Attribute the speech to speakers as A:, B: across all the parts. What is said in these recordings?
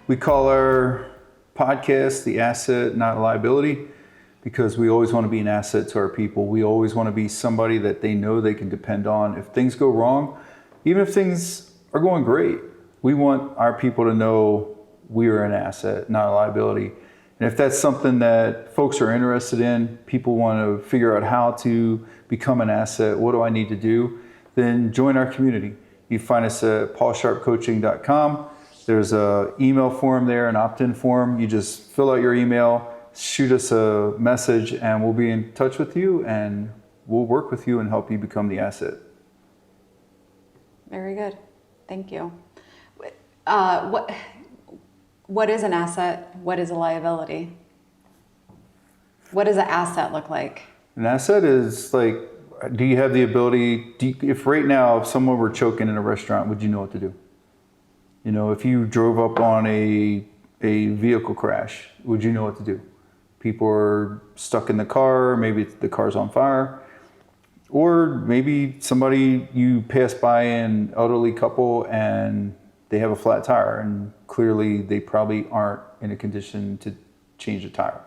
A: We call our podcast The Asset, Not a Liability, because we always want to be an asset to our people. We always want to be somebody that they know they can depend on. If things go wrong, even if things are going great, we want our people to know we are an asset, not a liability. And if that's something that folks are interested in, people want to figure out how to become an asset, what do I need to do? Then join our community. You find us at paulsharpcoaching.com. There's an email form there, an opt-in form. You just fill out your email, shoot us a message, and we'll be in touch with you, and we'll work with you and help you become the asset.
B: Very good. Thank you. What is an asset? What is a liability? What does an asset look like?
A: An asset is like, do you have the ability, if right now, if someone were choking in a restaurant, would you know what to do? You know, if you drove up on a vehicle crash, would you know what to do? People are stuck in the car, maybe the car's on fire, or maybe somebody, you pass by an elderly couple and they have a flat tire and clearly they probably aren't in a condition to change a tire,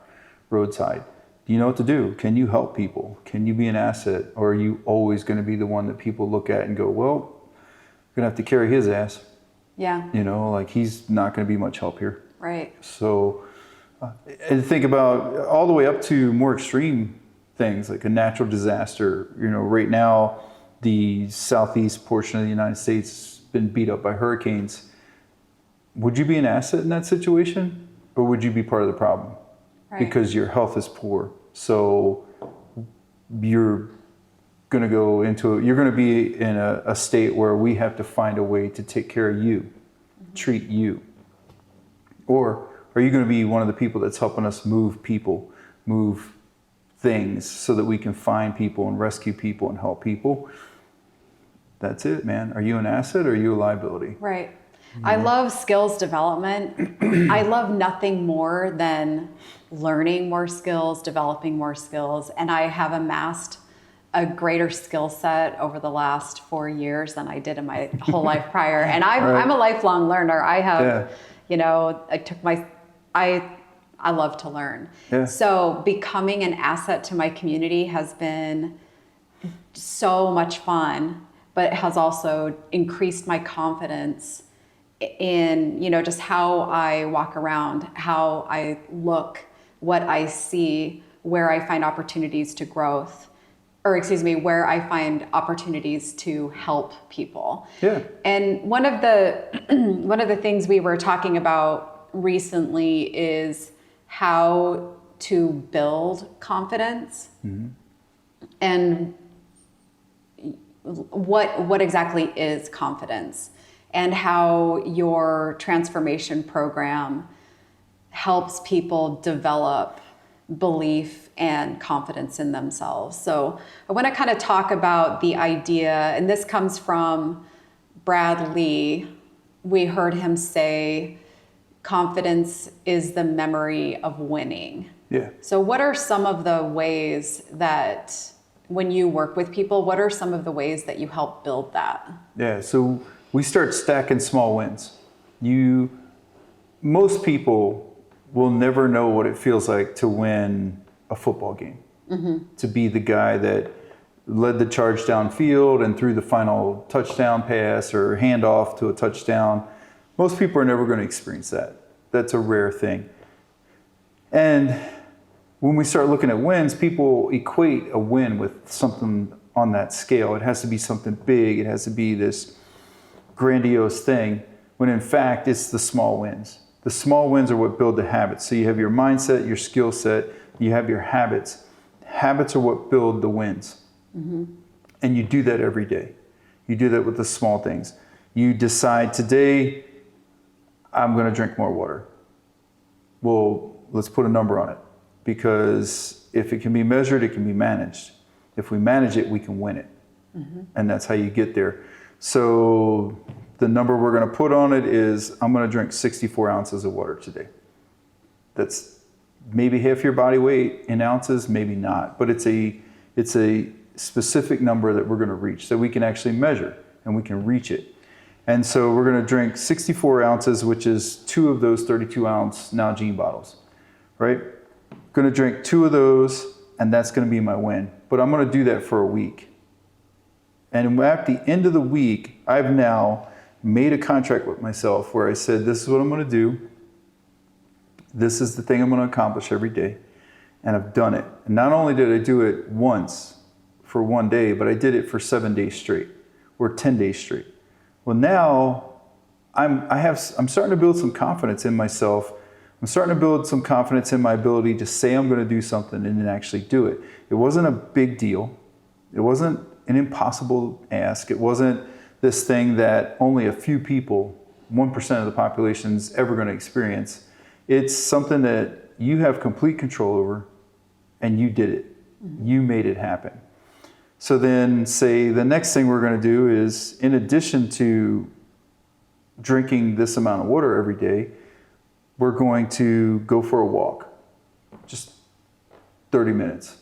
A: roadside. Do you know what to do? Can you help people? Can you be an asset? Or are you always going to be the one that people look at and go, well, we're going to have to carry his ass.
B: Yeah.
A: You know, like he's not going to be much help here.
B: Right.
A: So, and think about all the way up to more extreme things like a natural disaster. You know, right now, the southeast portion of the United States has been beat up by hurricanes. Would you be an asset in that situation, or would you be part of the problem? Right. Because your health is poor. So you're going to be in a state where we have to find a way to take care of you, treat you. Or are you going to be one of the people that's helping us move people, move things so that we can find people and rescue people and help people? That's it, man. Are you an asset or are you a liability?
B: Right. I love skills development. I love nothing more than learning more skills, developing more skills, and I have amassed a greater skill set over the last 4 years than I did in my whole life prior. And I'm a lifelong learner. I have, you know, I love to learn. Yeah. So becoming an asset to my community has been so much fun, but it has also increased my confidence in, you know, just how I walk around, how I look, what I see, where I find opportunities to growth, where I find opportunities to help people. Yeah. And one of the things we were talking about recently is how to build confidence. Mm-hmm. And what exactly is confidence, and how your transformation program helps people develop belief and confidence in themselves. So I want to kind of talk about the idea, and this comes from Brad Lee. We heard him say, confidence is the memory of winning. Yeah. So what are some of the ways that when you work with people, what are some of the ways that you help build that? Yeah, so we start stacking small wins. Most people will never know what it feels like to win a football game. Mm-hmm. To be the guy that led the charge downfield and threw the final touchdown pass or handoff to a touchdown. Most people are never going to experience that. That's a rare thing. And when we start looking at wins, people equate a win with something on that scale. It has to be something big. It has to be this grandiose thing, when in fact it's the small wins. The small wins are what build the habits. So you have your mindset, your skill set, you have your habits. Habits are what build the wins. Mm-hmm. And you do that every day. You do that with the small things. You decide today, I'm going to drink more water. Well, let's put a number on it, because if it can be measured, it can be managed. If we manage it, we can win it. Mm-hmm. And that's how you get there. So the number we're going to put on it is, I'm going to drink 64 ounces of water today. That's maybe half your body weight in ounces, maybe not, but it's a specific number that we're going to reach, that we can actually measure and we can reach it. And so we're going to drink 64 ounces, which is 2 of those 32-ounce Nalgene bottles, right? Going to drink 2 of those, and that's going to be my win. But I'm going to do that for a week. And at the end of the week, I've now made a contract with myself where I said, this is what I'm going to do. This is the thing I'm going to accomplish every day. And I've done it. And not only did I do it once for one day, but I did it for 7 days straight or 10 days straight. Well, now I'm starting to build some confidence in myself. I'm starting to build some confidence in my ability to say I'm going to do something and then actually do it. It wasn't a big deal. It wasn't an impossible ask. It wasn't this thing that only a few people, 1% of the population, is ever going to experience. It's something that you have complete control over, and you did it. You made it happen. So then say the next thing we're going to do is, in addition to drinking this amount of water every day, we're going to go for a walk. Just 30 minutes.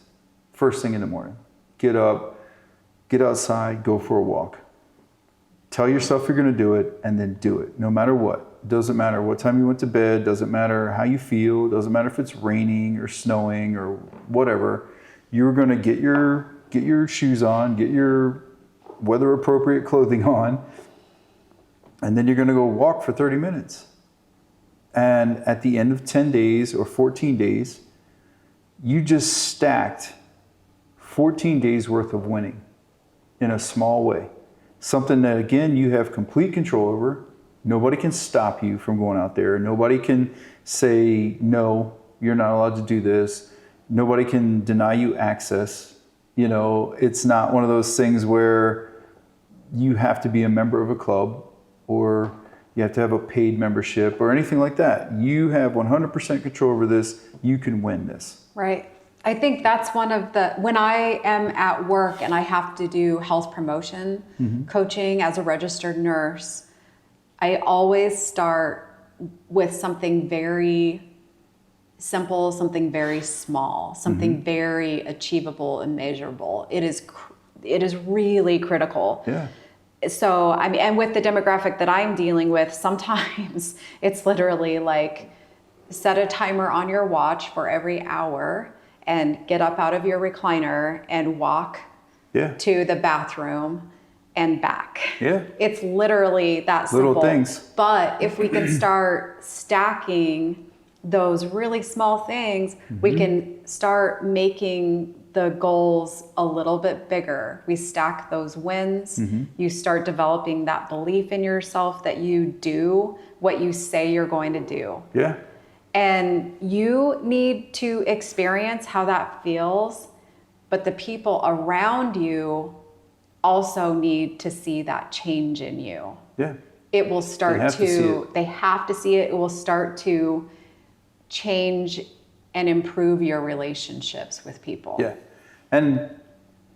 B: First thing in the morning. Get up, get outside, go for a walk. Tell yourself you're going to do it, and then do it, no matter what. Doesn't matter what time you went to bed, doesn't matter how you feel, doesn't matter if it's raining or snowing or whatever. You're going to get your shoes on, get your weather appropriate clothing on, and then you're going to go walk for 30 minutes. And at the end of 10 days or 14 days, you just stacked 14 days worth of winning in a small way. Something that, again, you have complete control over. Nobody can stop you from going out there. Nobody can say, no, you're not allowed to do this. Nobody can deny you access. You know, it's not one of those things where you have to be a member of a club or you have to have a paid membership or anything like that. You have 100% control over this. You can win this.
C: Right. I think that's one of the, when I am at work and I have to do health promotion coaching as a registered nurse, I always start with something very simple, something very small, something very achievable and measurable. It is really critical.
B: Yeah.
C: So, I mean, and with the demographic that I'm dealing with, sometimes it's literally like set a timer on your watch for every hour and get up out of your recliner and walk to the bathroom and back.
B: Yeah.
C: It's literally that simple.
B: Little things.
C: But if we can start stacking those really small things, we can start making the goals a little bit bigger. We stack those wins. You start developing that belief in yourself that you do what you say you're going to do.
B: Yeah.
C: And you need to experience how that feels, but the people around you also need to see that change in you.
B: Yeah.
C: It will start
B: they have to see it.
C: It will start to change and improve your relationships with people.
B: Yeah. And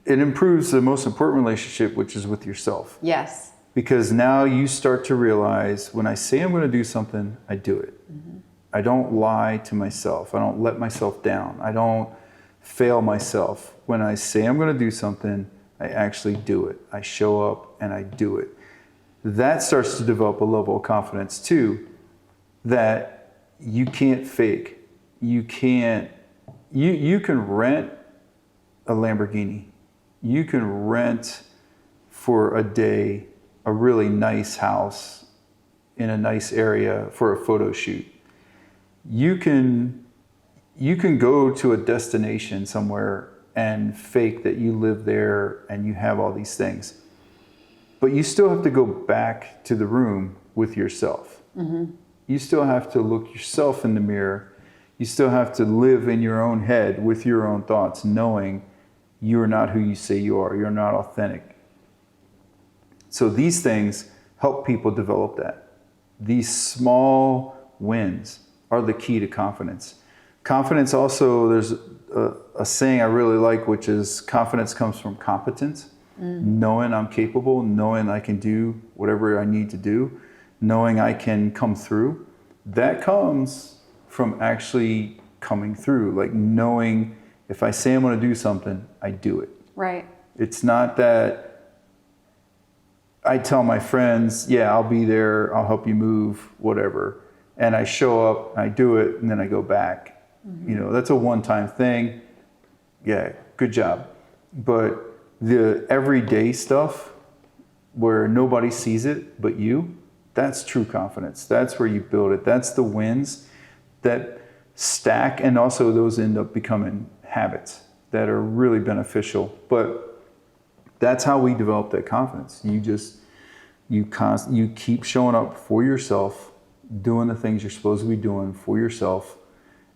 B: it improves the most important relationship, which is with yourself.
C: Yes.
B: Because now you start to realize when I say I'm going to do something, I do it. I don't lie to myself. I don't let myself down. I don't fail myself. When I say I'm going to do something, I actually do it. I show up and I do it. That starts to develop a level of confidence too, that you can't fake. You can rent a Lamborghini. You can rent for a day a really nice house in a nice area for a photo shoot. You can go to a destination somewhere and fake that you live there and you have all these things. But you still have to go back to the room with yourself. You still have to look yourself in the mirror. You still have to live in your own head with your own thoughts, knowing you're not who you say you are. You're not authentic. So these things help people develop that. These small wins are the key to confidence. Confidence also, there's a saying I really like, which is confidence comes from competence. Knowing I'm capable, knowing I can do whatever I need to do, knowing I can come through. That comes from actually coming through, like knowing if I say I'm going to do something, I do it.
C: Right.
B: It's not that I tell my friends, yeah, I'll be there, I'll help you move, whatever. And I show up, I do it, and then I go back. You know, that's a one-time thing. Yeah, good job. But the everyday stuff where nobody sees it but you, that's true confidence. That's where you build it. That's the wins that stack, and also those end up becoming habits that are really beneficial. But that's how we develop that confidence. You keep showing up for yourself, doing the things you're supposed to be doing for yourself,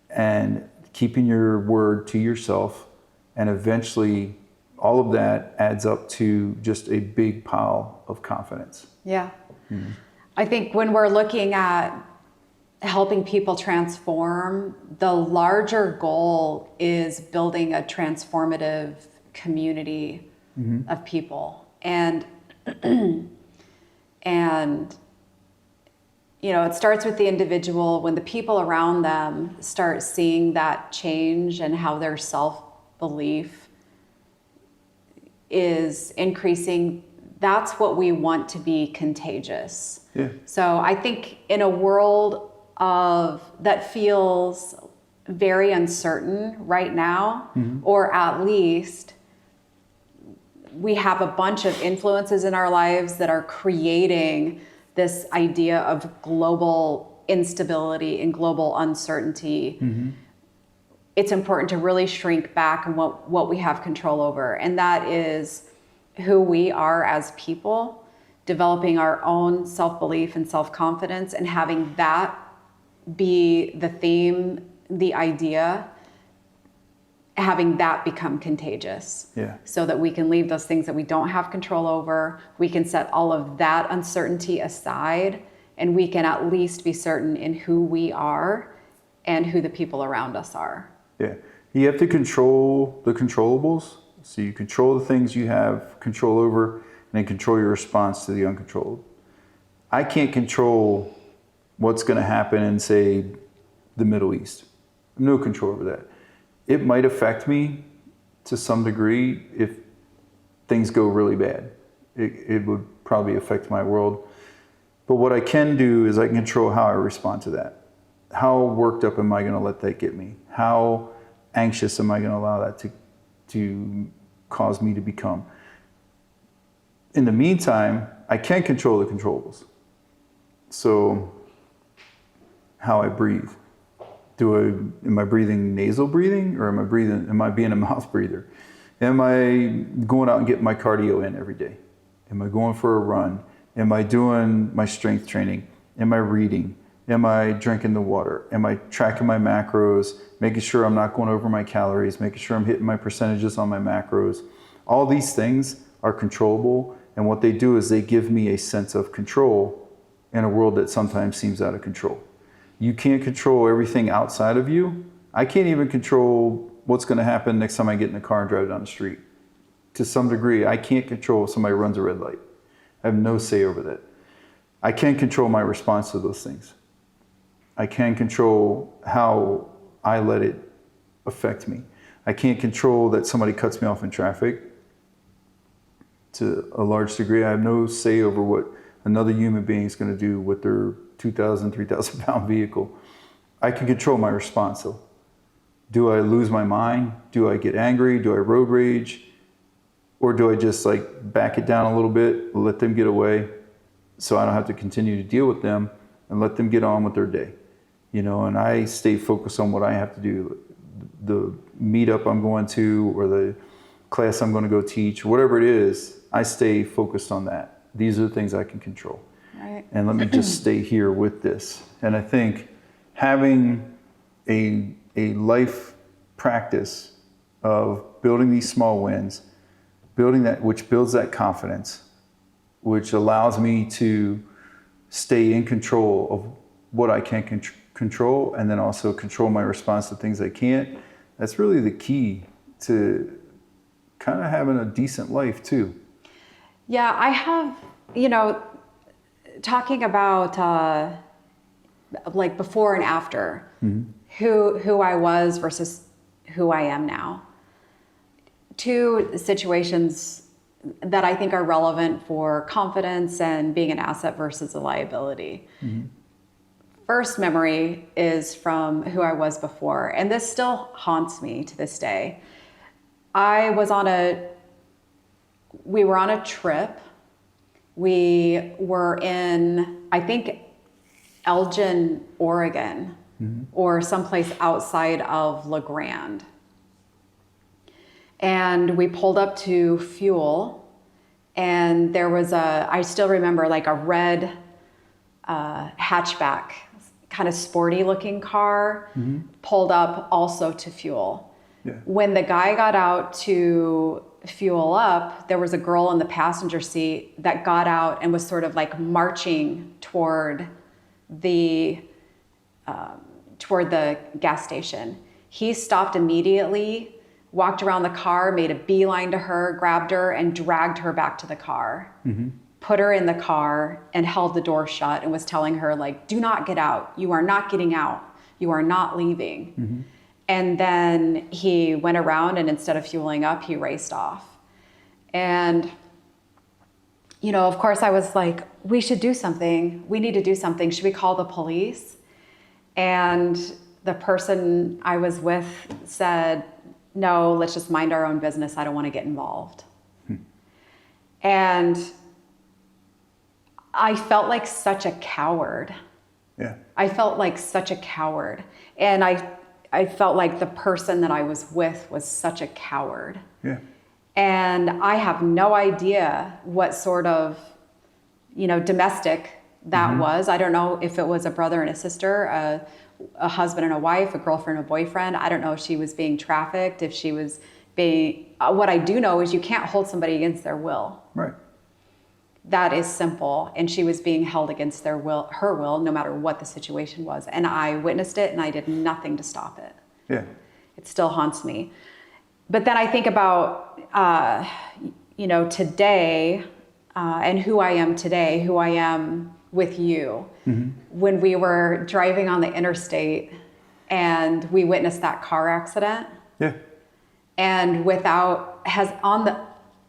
B: and keeping your word to yourself, and eventually all of that adds up to just a big pile of confidence.
C: Yeah. I think when we're looking at helping people transform, the larger goal is building a transformative community of people. And you know, it starts with the individual. When the people around them start seeing that change and how their self-belief is increasing, that's what we want to be contagious.
B: Yeah.
C: So I think in a world that feels very uncertain right now, or at least we have a bunch of influences in our lives that are creating this idea of global instability and global uncertainty. It's important to really shrink back on what we have control over, and that is who we are as people, developing our own self-belief and self-confidence, and having that be the theme, the idea, having that become contagious.
B: Yeah.
C: So that we can leave those things that we don't have control over. We can set all of that uncertainty aside, and we can at least be certain in who we are and who the people around us are.
B: Yeah. You have to control the controllables. So you control the things you have control over, and then control your response to the uncontrolled. I can't control what's going to happen in, say, the Middle East. No control over that. It might affect me to some degree if things go really bad. It would probably affect my world. But what I can do is I can control how I respond to that. How worked up am I going to let that get me? How anxious am I going to allow that to cause me to become? In the meantime, I can control the controllables. So how I breathe. Am I breathing nasal breathing, or am I being a mouth breather? Am I going out and getting my cardio in every day? Am I going for a run? Am I doing my strength training? Am I reading? Am I drinking the water? Am I tracking my macros, making sure I'm not going over my calories, making sure I'm hitting my percentages on my macros? All these things are controllable, and what they do is they give me a sense of control in a world that sometimes seems out of control. You can't control everything outside of you. I can't even control what's going to happen next time I get in the car and drive down the street. To some degree, I can't control if somebody runs a red light. I have no say over that. I can control my response to those things. I can control how I let it affect me. I can't control that somebody cuts me off in traffic. To a large degree, I have no say over what another human being is going to do with their 2,000, 3,000 pound vehicle. I can control my response though. Do I lose my mind? Do I get angry? Do I road rage? Or do I just like back it down a little bit, let them get away so I don't have to continue to deal with them, and let them get on with their day? You know, and I stay focused on what I have to do. The meetup I'm going to, or the class I'm going to go teach, whatever it is, I stay focused on that. These are the things I can control.
C: Right.
B: And let me just stay here with this. And I think having a life practice of building these small wins, building that, which builds that confidence, which allows me to stay in control of what I can control, and then also control my response to things I can't. That's really the key to kind of having a decent life too.
C: Yeah, I have, you know, talking about like before and after, who I was versus who I am now. Two situations that I think are relevant for confidence and being an asset versus a liability. First memory is from who I was before, and this still haunts me to this day. We were on a trip. We were in, I think, Elgin, Oregon, or someplace outside of La Grande. And we pulled up to fuel, and there was I still remember like a red hatchback, kind of sporty looking car, pulled up also to fuel.
B: Yeah.
C: When the guy got out to fuel up, there was a girl in the passenger seat that got out and was sort of like marching toward the gas station. He stopped immediately, walked around the car, made a beeline to her, grabbed her, and dragged her back to the car. Put her in the car and held the door shut and was telling her, like, do not get out. You are not getting out. You are not leaving. And then he went around, and instead of fueling up, he raced off. And, you know, of course I was like, we should do something. We need to do something. Should we call the police? And the person I was with said, no, let's just mind our own business. I don't want to get involved. And I felt like such a coward.
B: Yeah.
C: I felt like such a coward. And I felt like the person that I was with was such a coward.
B: Yeah.
C: And I have no idea what sort of, you know, domestic that was. I don't know if it was a brother and a sister, a husband and a wife, a girlfriend and a boyfriend. I don't know if she was being trafficked, if she was being, what I do know is you can't hold somebody against their will.
B: Right.
C: That is simple. And she was being held against her will, no matter what the situation was. And I witnessed it, and I did nothing to stop it.
B: Yeah.
C: It still haunts me. But then I think about, you know, today, and who I am today, who I am with you. When we were driving on the interstate and we witnessed that car accident.
B: Yeah.
C: And without hesitation,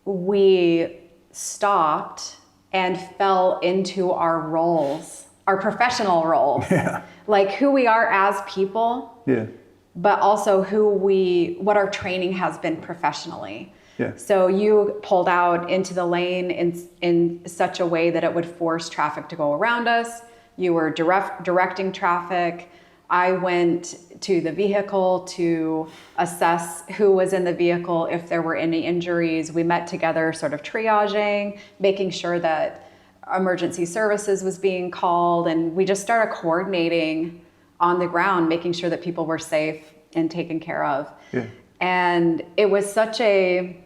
C: we stopped and fell into our roles, our professional roles.
B: Yeah.
C: Like who we are as people,
B: Yeah.
C: but also what our training has been professionally.
B: Yeah.
C: So you pulled out into the lane in such a way that it would force traffic to go around us. You were directing traffic. I went to the vehicle to assess who was in the vehicle, if there were any injuries. We met together sort of triaging, making sure that emergency services was being called, and we just started coordinating on the ground, making sure that people were safe and taken care of.
B: Yeah.
C: And it was such a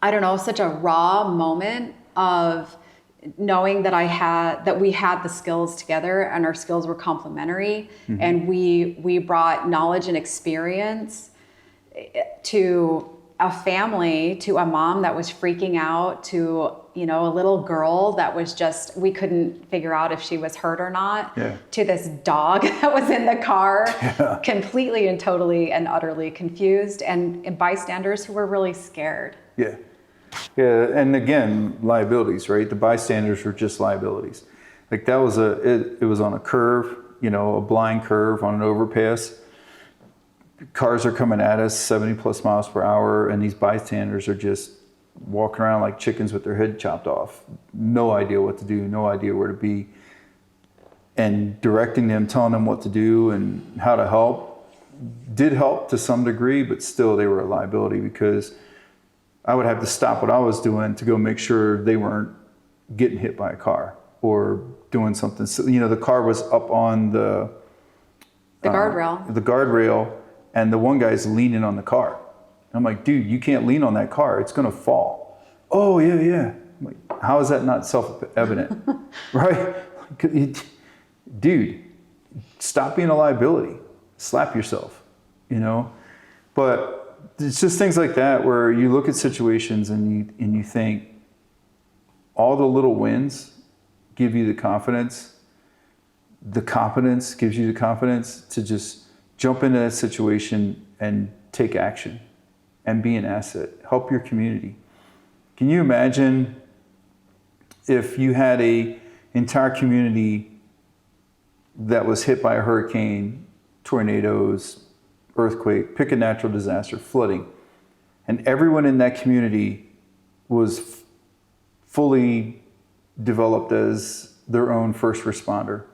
C: raw moment of knowing that we had the skills together and our skills were complementary, and we brought knowledge and experience to a family, to a mom that was freaking out, to, you know, a little girl that was just, we couldn't figure out if she was hurt or not, to this dog that was in the car, completely and totally and utterly confused, and bystanders who were really scared.
B: Yeah. Yeah, and again, liabilities, right? The bystanders were just liabilities. Like that was it was on a curve, you know, a blind curve on an overpass. Cars are coming at us 70 plus miles per hour, and these bystanders are just walking around like chickens with their head chopped off. No idea what to do, no idea where to be. And directing them, telling them what to do and how to help did help to some degree, but still they were a liability because I would have to stop what I was doing to go make sure they weren't getting hit by a car or doing something. So, you know, the car was up on the guardrail, and the one guy's leaning on the car. I'm like, dude, you can't lean on that car. It's going to fall. Oh, yeah. I'm like, how is that not self-evident? Right? Dude, stop being a liability. Slap yourself, you know? But it's just things like that where you look at situations and you think all the little wins give you the confidence. The competence gives you the confidence to just jump into that situation and take action and be an asset. Help your community. Can you imagine if you had a entire community that was hit by a hurricane, tornadoes, earthquake, pick a natural disaster, flooding, and everyone in that community was fully developed as their own first responder,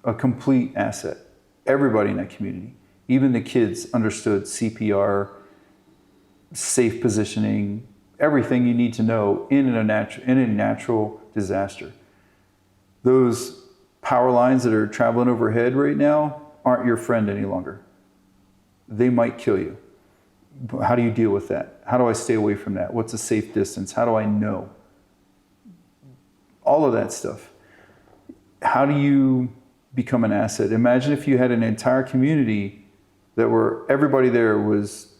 B: a complete asset. Everybody in that community, even the kids, understood CPR, safe positioning, everything you need to know in a natural disaster. Those power lines that are traveling overhead right now aren't your friend any longer. They might kill you. How do you deal with that? How do I stay away from that? What's a safe distance? How do I know? All of that stuff. How do you become an asset? Imagine if you had an entire community that where everybody there was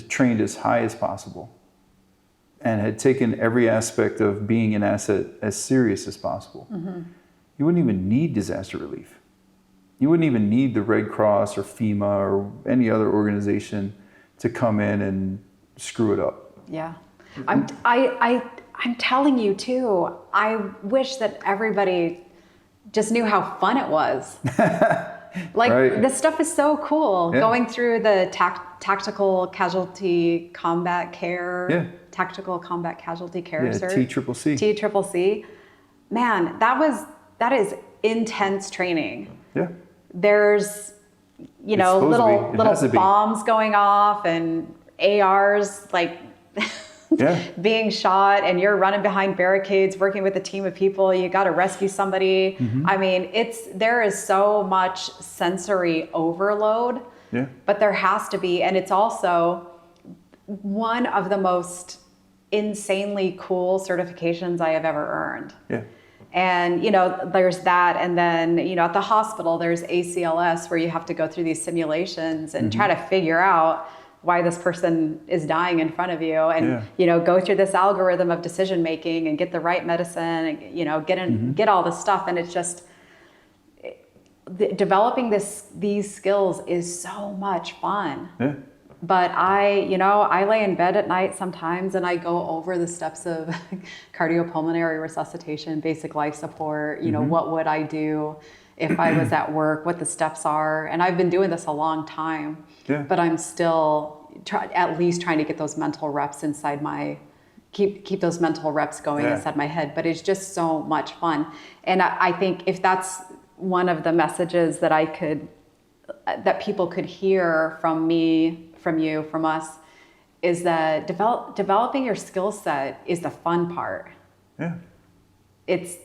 B: trained as high as possible and had taken every aspect of being an asset as serious as possible. Mm-hmm. You wouldn't even need disaster relief. You wouldn't even need the Red Cross or FEMA or any other organization to come in and screw it up.
C: Yeah. I'm telling you too, I wish that everybody just knew how fun it was. Like,
B: right.
C: This stuff is so cool.
B: Yeah.
C: Going through the tactical casualty combat care, tactical combat casualty care,
B: TCCC.
C: TCCC. Man, that is intense training.
B: Yeah.
C: There's, little bombs going off and ARs like being shot, and you're running behind barricades, working with a team of people. You got to rescue somebody. Mm-hmm. I mean, there is so much sensory overload, but there has to be. And it's also one of the most insanely cool certifications I have ever earned.
B: Yeah.
C: And, there's that. And then, at the hospital, there's ACLS, where you have to go through these simulations and try to figure out why this person is dying in front of you, and, go through this algorithm of decision making and get the right medicine and, get all this stuff. And it's just developing these skills is so much fun. Yeah. But I lay in bed at night sometimes and I go over the steps of cardiopulmonary resuscitation, basic life support, what would I do if I was at work, what the steps are. And I've been doing this a long time, but I'm still at least trying to get those mental reps inside keep those mental reps going inside my head. But it's just so much fun. And I think if that's one of the messages that people could hear from me, from you, from us, is that developing your skill set is the fun part.
B: Yeah.
C: It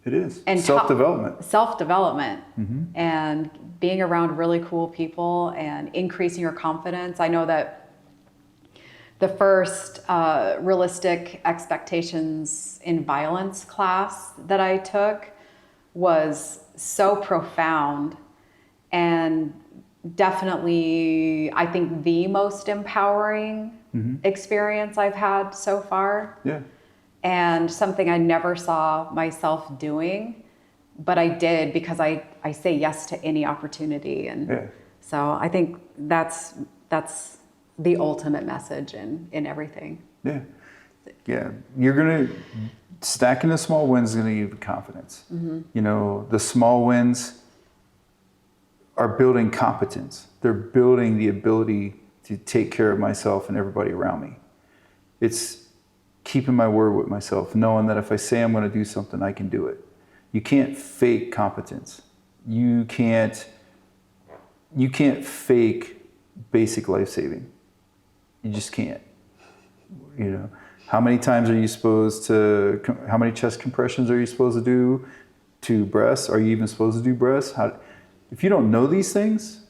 B: is. And self-development.
C: Self-development. Mm-hmm. And being around really cool people and increasing your confidence. I know that the first realistic expectations in violence class that I took was so profound, and definitely, I think, the most empowering experience I've had so far. Yeah. And something I never saw myself doing, but I did because I say yes to any opportunity. And so I think that's the ultimate message in everything.
B: Yeah. Yeah. Stacking the small wins is going to give you confidence. Mm-hmm. The small wins are building competence. They're building the ability to take care of myself and everybody around me. It's keeping my word with myself, knowing that if I say I'm going to do something, I can do it. You can't fake competence. You can't fake basic life saving. You just can't. How many times are you supposed to, how many chest compressions are you supposed to do to breasts? Are you even supposed to do breasts? If you don't know these things,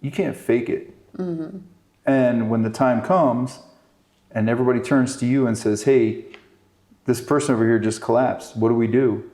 B: you can't fake it. Mm-hmm. And when the time comes and everybody turns to you and says, hey, this person over here just collapsed, what do we do?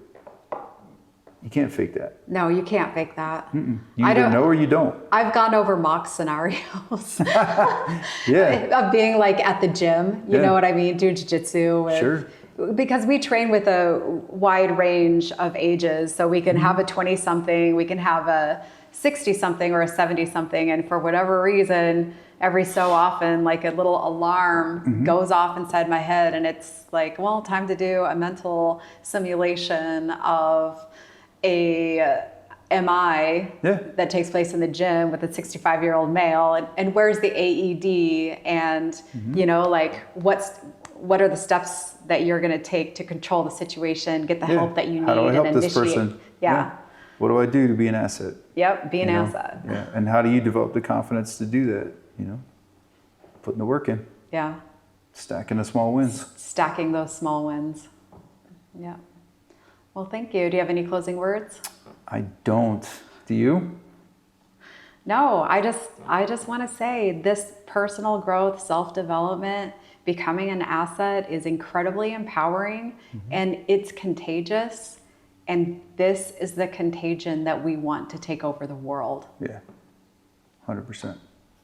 B: You can't fake that.
C: No, you can't fake that.
B: Mm-mm. You either know or you don't.
C: I've gone over mock scenarios of being like at the gym, you know what I mean, do jiu-jitsu.
B: Sure.
C: Because we train with a wide range of ages. So we can have a 20-something, we can have a 60-something or a 70-something. And for whatever reason, every so often, like a little alarm goes off inside my head, and it's like, well, time to do a mental simulation of a MI
B: Yeah.
C: that takes place in the gym with a 65-year-old male, and where's the AED, and you know, like what are the steps that you're going to take to control the situation, get the
B: Yeah.
C: help that you need,
B: How do I help
C: and
B: this
C: initiate.
B: person?
C: Yeah.
B: What do I do to be an asset?
C: Yep. Be an
B: You know?
C: asset.
B: Yeah. And how do you develop the confidence to do that? You know, putting the work in,
C: Yeah.
B: stacking the small wins.
C: Stacking those small wins. Yeah. Well, thank you. Do you have any closing words?
B: I don't. Do you?
C: No, I just want to say this personal growth, self-development, becoming an asset is incredibly empowering, and it's contagious. And this is the contagion that we want to take over the world.
B: Yeah. 100%.